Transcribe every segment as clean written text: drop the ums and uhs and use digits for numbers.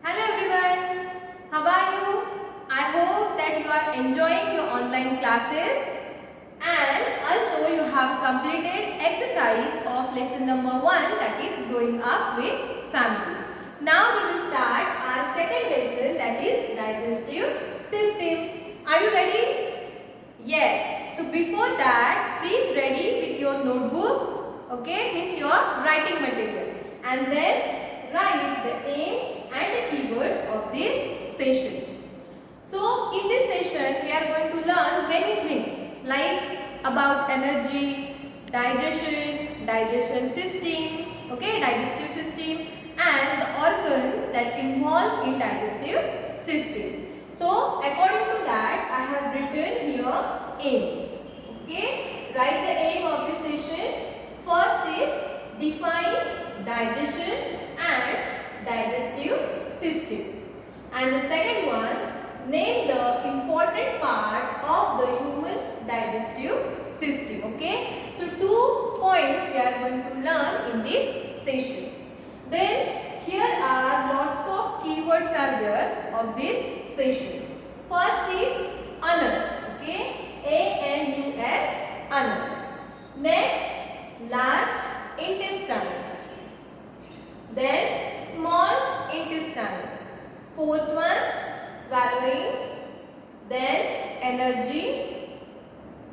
Hello everyone, how are you? I hope that you are enjoying your online classes and also you have completed exercise of lesson number 1, that is growing up with family. Now we will start our second lesson, that is digestive system. Are you ready? Yes. So before that, please ready with your notebook, okay, means your writing material, and then write the aim and the keywords of this session. So in this session, we are going to learn many things like about energy, digestion system, okay, digestive system, and the organs that involve in digestive system. So according to that, I have written here aim. Okay, write the aim of this session. First is define digestion and digestive system. And the second one, name the important part of the human digestive system. Okay, so 2 points we are going to learn in this session. Then here are lots of keywords are there of this session. First is anus. Okay, ANUS, anus. Next, large intestine. Then small intestine. Fourth one, swallowing. Then energy,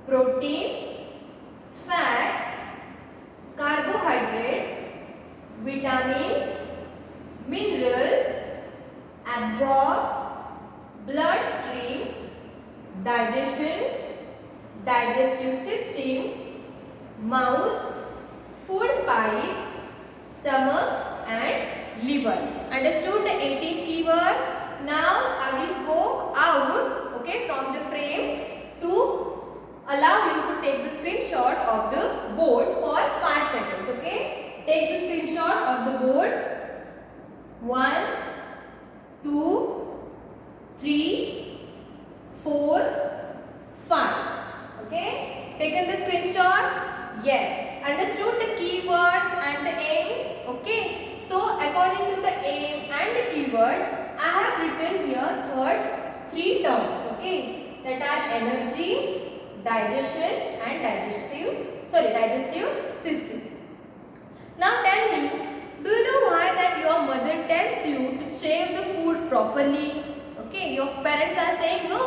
protein, fats, carbohydrates, vitamins, minerals, absorb, bloodstream, digestion, digestive system, mouth, food pipe, stomach and liver. Understood the 18 keywords? Now I will go out, okay, from the frame to allow you to take the screenshot of the board for 5 seconds. Okay, take the screenshot of the board. 1, 2, 3, 4, 5. Okay, taken the screenshot? Yes. Understood the keywords and the aim? Okay. So according to the aim and the keywords, I have written here 3 terms. Okay, that are energy, digestion and digestive system. Now tell me, do you know why that your mother tells you to chew the food properly? Okay, your parents are saying no,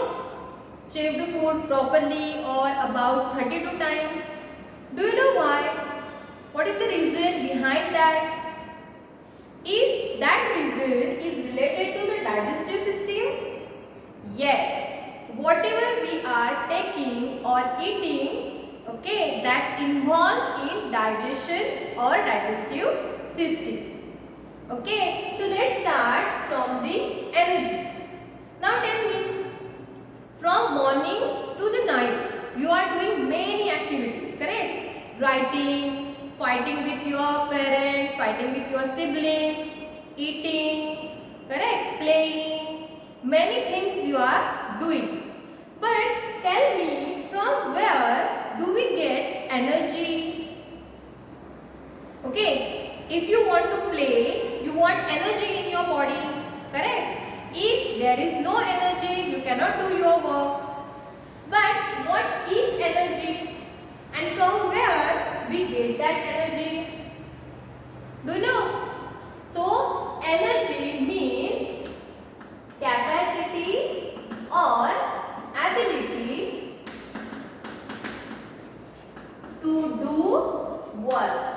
chew the food properly or about 32 times. Do you know why? What is the reason behind that? If that reason is related to the digestive system, yes, whatever we are taking or eating, okay, that involve in digestion or digestive system. Okay, so let's start from the energy. Now tell me, from morning to the night, you are doing many activities, correct? Writing, fighting with your parents, fighting with your siblings, eating, correct? Playing, many things you are doing. But tell me, from where do we get energy? Okay, if you want to play, you want energy in your body, correct? If there is no energy, you cannot do your work. But what is energy? And from where we get that energy? Do you know? So, energy means capacity or ability to do work.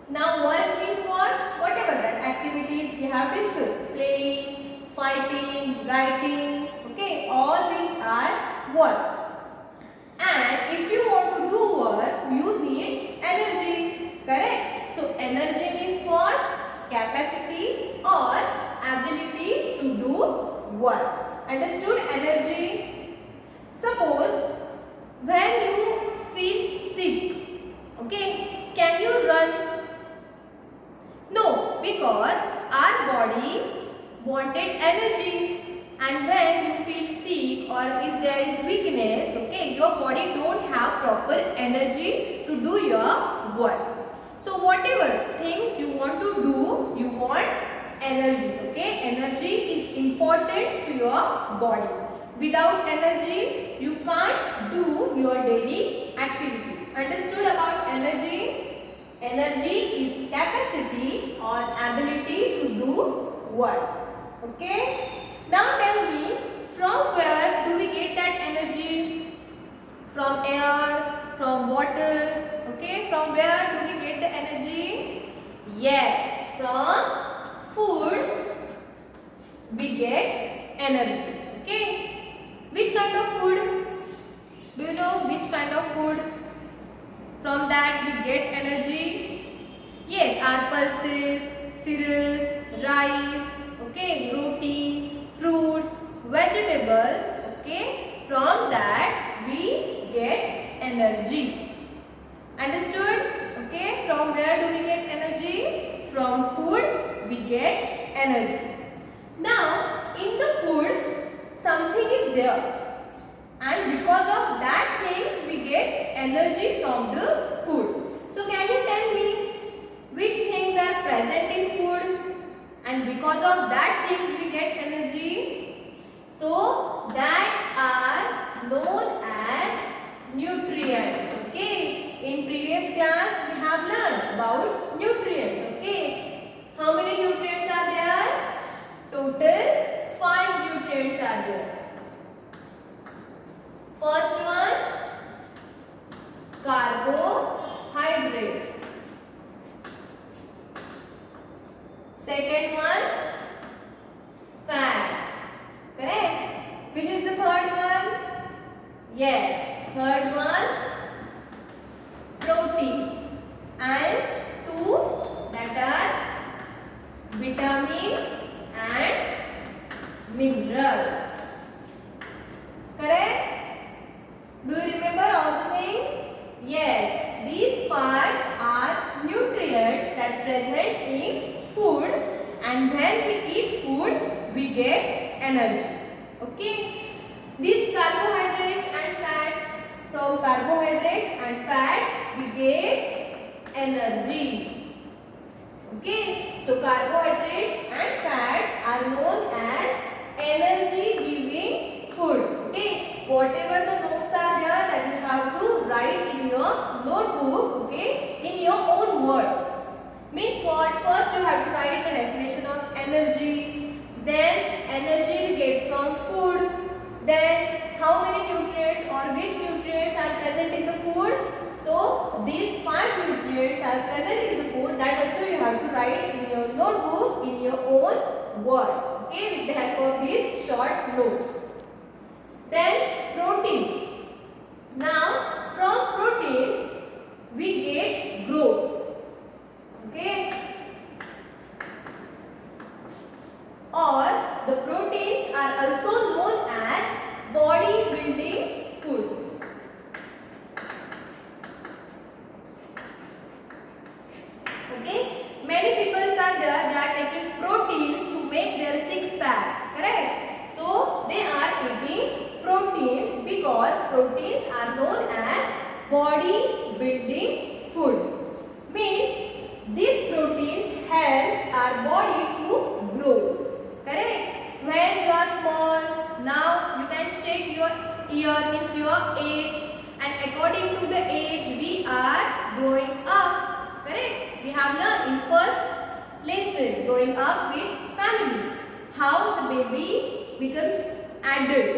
Now work means what? Whatever that activities we have discussed. Playing, fighting, writing. Okay, all these are work. And if you want to do work, you need energy. Correct? So energy means what? Capacity or ability to do work. Understood energy? Suppose when you feel sick, okay, can you run? No, because our body wanted energy, and when you feel sick or if there is weakness, okay, your body don't have proper energy to do your work. So whatever things you want to do, you want energy. Okay, energy is important to your body. Without energy, you can't do your daily activity. Understood about energy? Energy is capacity or ability to do work. Okay. Now tell me, from where do we get that energy? From air, from water. Okay. From where do we get the energy? Yes, from food we get energy. Okay. Which kind of food? Do you know which kind of food? From that we get energy. Yes, our pulses, cereals, rice, okay, roti, fruits, vegetables, okay. From that we get energy. Understood? Okay, from where do we get energy? From food we get energy. Now, in the food, something is there, and because of that things we get energy from the food. So can you tell me which things are present in food, and because of that things we get energy? So that are known as nutrients. Okay, in previous class we have learned about nutrients. Okay, how many nutrients are there? Total 5 nutrients are there. First one, carbohydrates. Second one, fats. Correct? Which is the third one? Yes, third one, protein. And 2 that are vitamins and minerals. Correct? Do you remember all the things? Yes, these 5 are nutrients that present in food, and when we eat food, we get energy. Okay? These carbohydrates and fats, from carbohydrates and fats, we get energy. Okay? So, carbohydrates and fats are known as energy giving food. Okay? Whatever the notes are there, that you have to write in your notebook, okay, in your own words. Means what? First you have to write the definition of energy, then energy we get from food, then how many nutrients or which nutrients are present in the food. So these 5 nutrients are present in the food, that also you have to write in your notebook in your own words, okay, with the help of these short notes. Then proteins. Now from proteins we get growth. Okay. Or the proteins are also known as body building food. Okay. Many people are there, they are taking proteins to make their six packs. Correct. So they are eating proteins because proteins are known as body building food. Means these proteins help our body to grow. Correct? When you are small, now you can check your year, means your age, and according to the age we are growing up. Correct? We have learned in first lesson, growing up with family, how the baby becomes adult.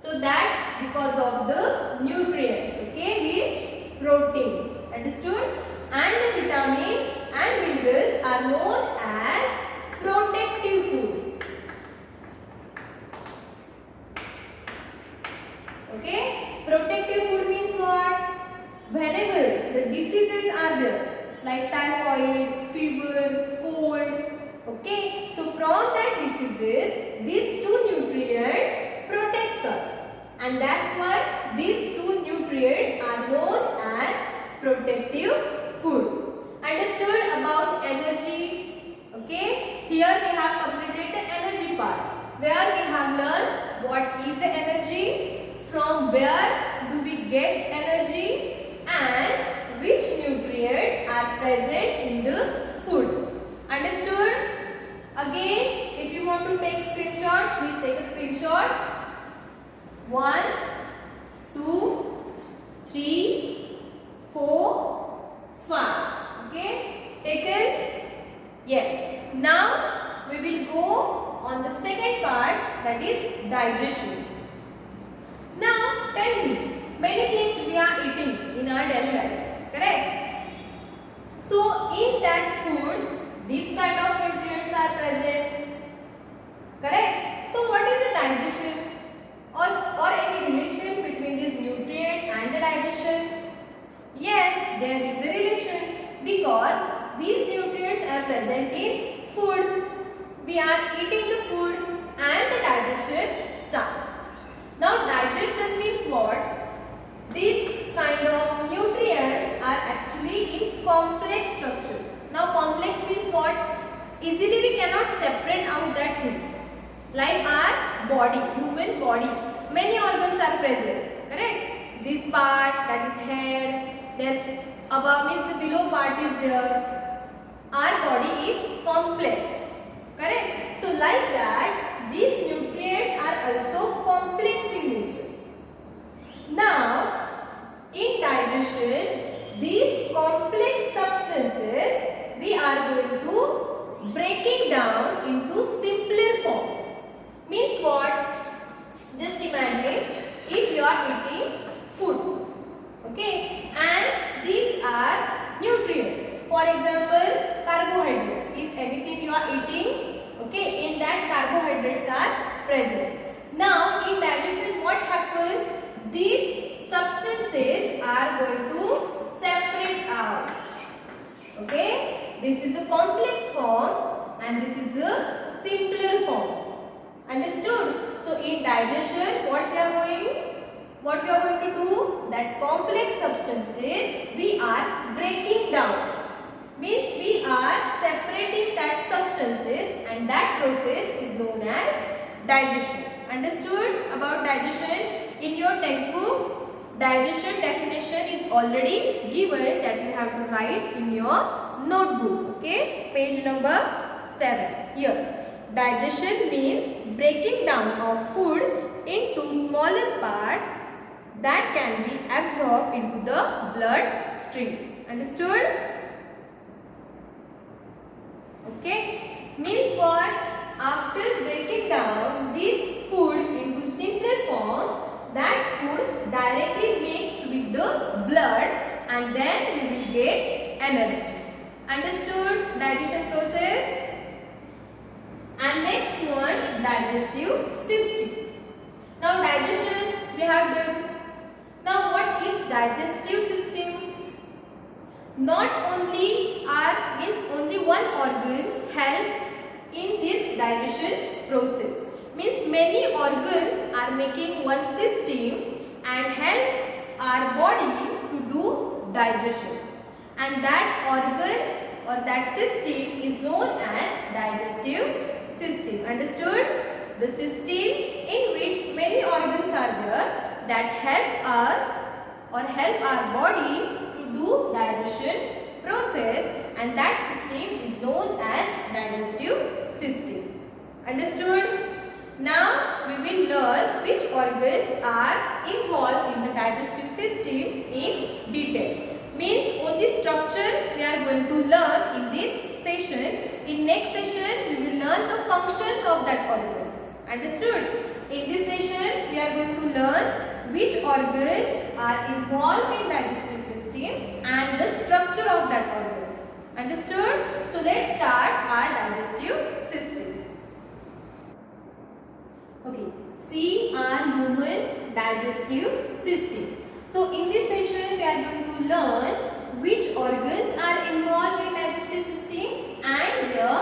So that because of the nutrients, okay, which protein. Understood? And the vitamins and minerals are known as protective food. Okay? Protective food means what? Whenever the diseases are there, like typhoid, fever, cold, okay? So from that diseases, these 2 nutrients protects us. And that's why these 2 nutrients are known as protective food. Understood about energy? Okay. Here we have completed the energy part, where we have learned what is the energy, from where do we get energy, and which nutrients are present in the food. Understood? want to take screenshot, please take a screenshot. 1, 2, 3, 4, 5. Okay, taken? Yes. Now we will go on the second part, that is digestion. Now tell me, many things we are eating in our daily life, correct? So in that food, these kind of nutrients are present, correct? So what is the digestion or any relation between these nutrients and the digestion? Yes, there is a relation because these nutrients are present in food. We are eating the food and the digestion starts. Now digestion means what? These kind of nutrients are actually in complex structure. Now complex means what? Easily we cannot separate out that things. Like our body, human body, many organs are present, correct? This part, that is head, then above means the below part is there. Our body is complex, correct? So like that, these nutrients are also complex in nature. Now, in digestion, these complex substances we are going to breaking down into simpler form. Means what? Just imagine if you are eating food, okay, and these are nutrients. For example, carbohydrate. If anything you are eating, okay, in that carbohydrates are present. Now, in digestion, what happens? These substances are going to separate out. Okay, this is a complex form and this is a simpler form. Understood? So in digestion, what we are going to do? That complex substances we are breaking down. Means we are separating that substances and that process is known as digestion. Understood about digestion? In your textbook, digestion definition is already given that you have to write in your notebook. Okay, page number 7. Here. Digestion means breaking down of food into smaller parts that can be absorbed into the blood stream. Understood? Okay. Means what? After breaking down this food into simpler form, that food directly mixed with the blood and then we will get energy. Understood? Digestion process. And next one, digestive system. Now digestion we have done. Now what is digestive system? Not only only one organ help in this digestion process. Means many organs are making one system and help our body to do digestion. And that organs or that system is known as digestive system. Understood? The system in which many organs are there that help us or help our body to do digestion process, and that system is known as digestive system. Understood? Now we will learn which organs are involved in the digestive system in detail. Means only structure we are going to learn in this session. In next session we will learn the functions of that organs. Understood? In this session we are going to learn which organs are involved in digestive system and the structure of that organs. Understood? So let's start our digestive system. Okay, see our human digestive system. So in this session we are going to learn which organs are involved in digestive system and their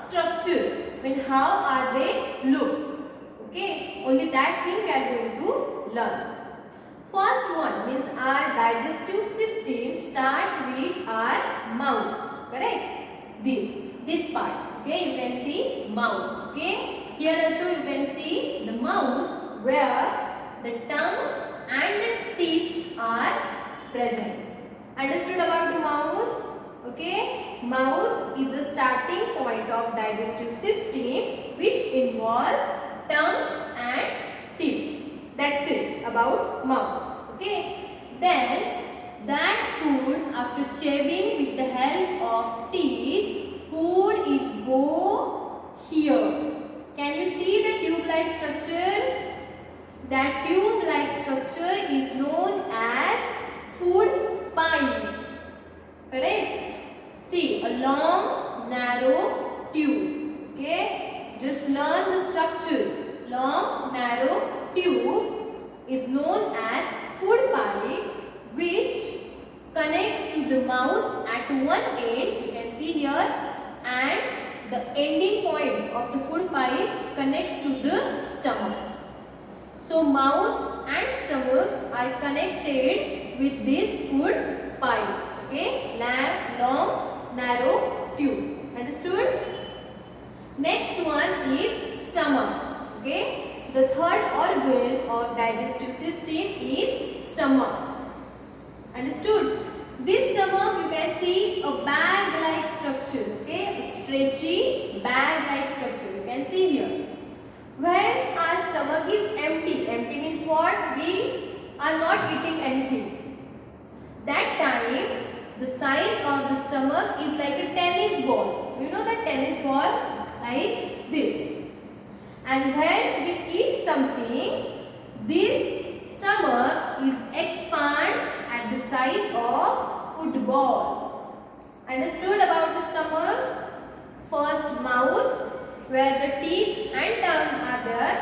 structure. I mean, how are they look? Okay, only that thing we are going to learn. First one means our digestive system start with our mouth. Correct? This part. Okay, you can see mouth. Okay. Here also you can see the mouth where the tongue and the teeth are present. Understood about the mouth? Okay, mouth is the starting point of digestive system which involves tongue and teeth. That's it about mouth. Okay, then that food after chewing with the help of teeth, food is go here. Can you see the tube-like structure? That tube-like structure is known as food pipe. Correct? See, a long, narrow tube. Okay? Just learn the structure. Long, narrow tube is known as food pipe, which connects to the mouth at one end. You can see here, and the ending point of the food pipe connects to the stomach. So mouth and stomach are connected with this food pipe. Okay, long, narrow tube. Understood? Next one is stomach. Okay, the third organ of digestive system is stomach. Understood? This stomach, you can see a bag-like structure. Okay, a stretchy bag-like structure. You can see here. When our stomach is empty, empty means what? We are not eating anything. That time, the size of the stomach is like a tennis ball. You know the tennis ball? Like this. And when we eat something, this stomach is expands at the size of football. Understood about the stomach? First mouth, where the teeth and tongue are there,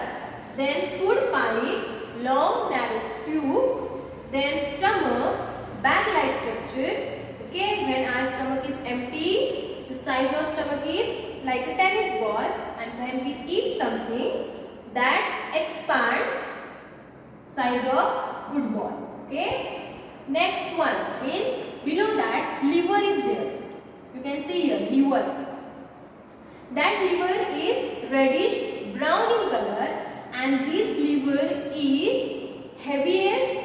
then food pipe, long narrow tube, then stomach, bag-like structure. Okay, when our stomach is empty, the size of stomach is like a tennis ball, and when we eat something, that expands size of football. Okay, next one means below that liver is there. You can see here liver. That liver is reddish brown in color, and this liver is heaviest,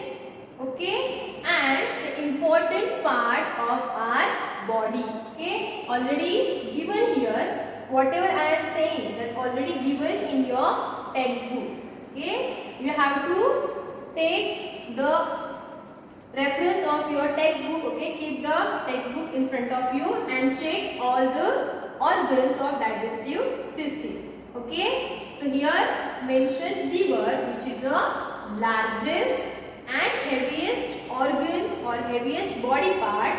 okay, and the important part of our body. Okay, already given here, whatever I am saying, that already given in your textbook. Okay, you have to take the reference of your textbook. Okay, keep the textbook in front of you and check all the organs of digestive system. Okay, so here mention liver, which is the largest and heaviest organ or heaviest body part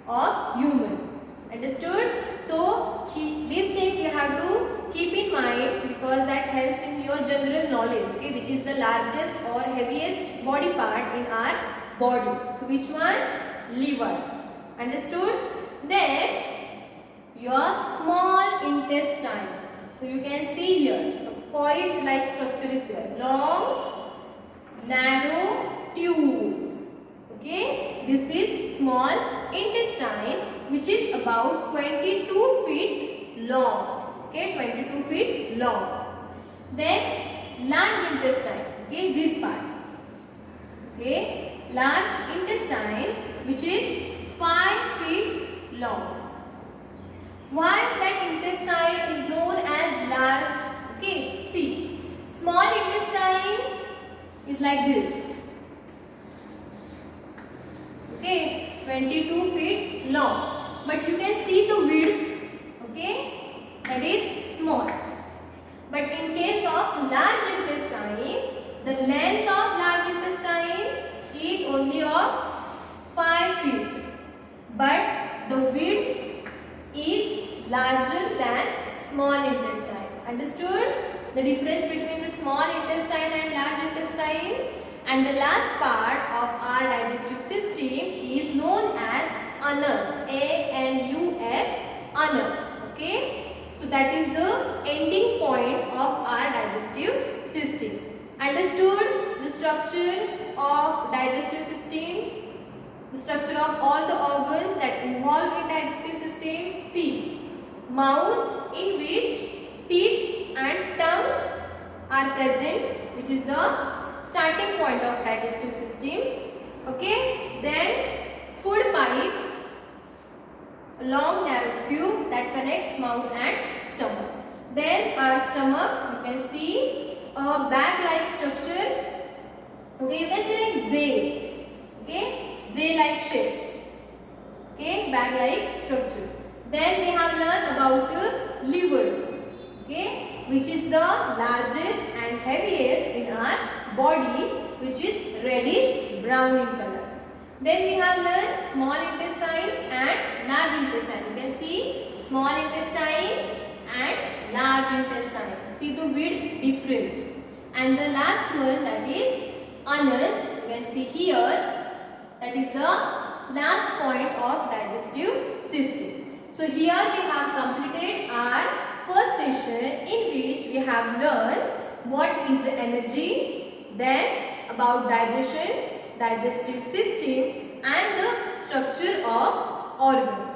of human. Understood? So these things you have to keep in mind, because that helps in your general knowledge. Okay, which is the largest or heaviest body part in our body. So which one? Liver. Understood? Next, your small intestine. So you can see here a coil-like structure is there. Long, narrow tube. Okay, this is small intestine, which is about 22 feet long. Okay, 22 feet long. Next, large intestine. Okay, this part. Okay, large intestine, which is 5 feet long. Why that intestine is known as large? Okay, see, small intestine is like this. Okay, 22 feet long. But you can see the width, okay, that is small. But in case of large intestine, the length of large intestine is only of 5 feet. But the width is larger than small intestine. Understood? The difference between the small intestine and large intestine. And the last part of our digestive system is known as anus. A-N-U-S, anus. Okay? So that is the ending point of our digestive system. Understood the structure of digestive system? The structure of all the organs that involve in digestive system. See, mouth, in which teeth and tongue are present, which is the starting point of digestive system. Okay, then food pipe, a long narrow tube that connects mouth and stomach. Then our stomach, you can see a bag-like structure. Okay, you can see like Z. Okay, Z-like shape. Okay, bag-like structure. Then we have learned about liver. Okay, which is the largest and heaviest in our body, which is reddish brown in color. Then we have learned small intestine and large intestine. You can see small intestine and large intestine. See the width difference. And the last one, that is anus. You can see here, that is the last point of digestive system. So here we have completed our first session, in which we have learned what is the energy, then about digestion, digestive system and the structure of organs.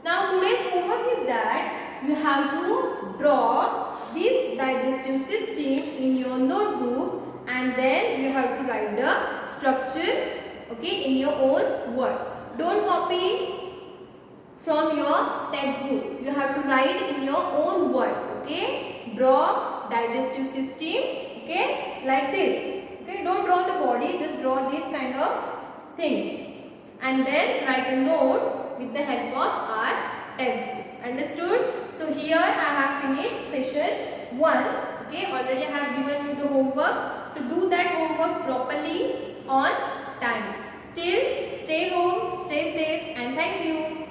Now today's homework is that you have to draw this digestive system in your notebook, and then you have to write the structure, okay, in your own words. Don't copy from your textbook. You have to write in your own words, okay. Draw digestive system, okay, like this. Okay, don't draw the body, just draw these kind of things, and then write a note with the help of our textbook. Understood? So here I have finished session 1. Okay, already I have given you the homework. So do that homework properly on time. Still, stay home, stay safe, and thank you.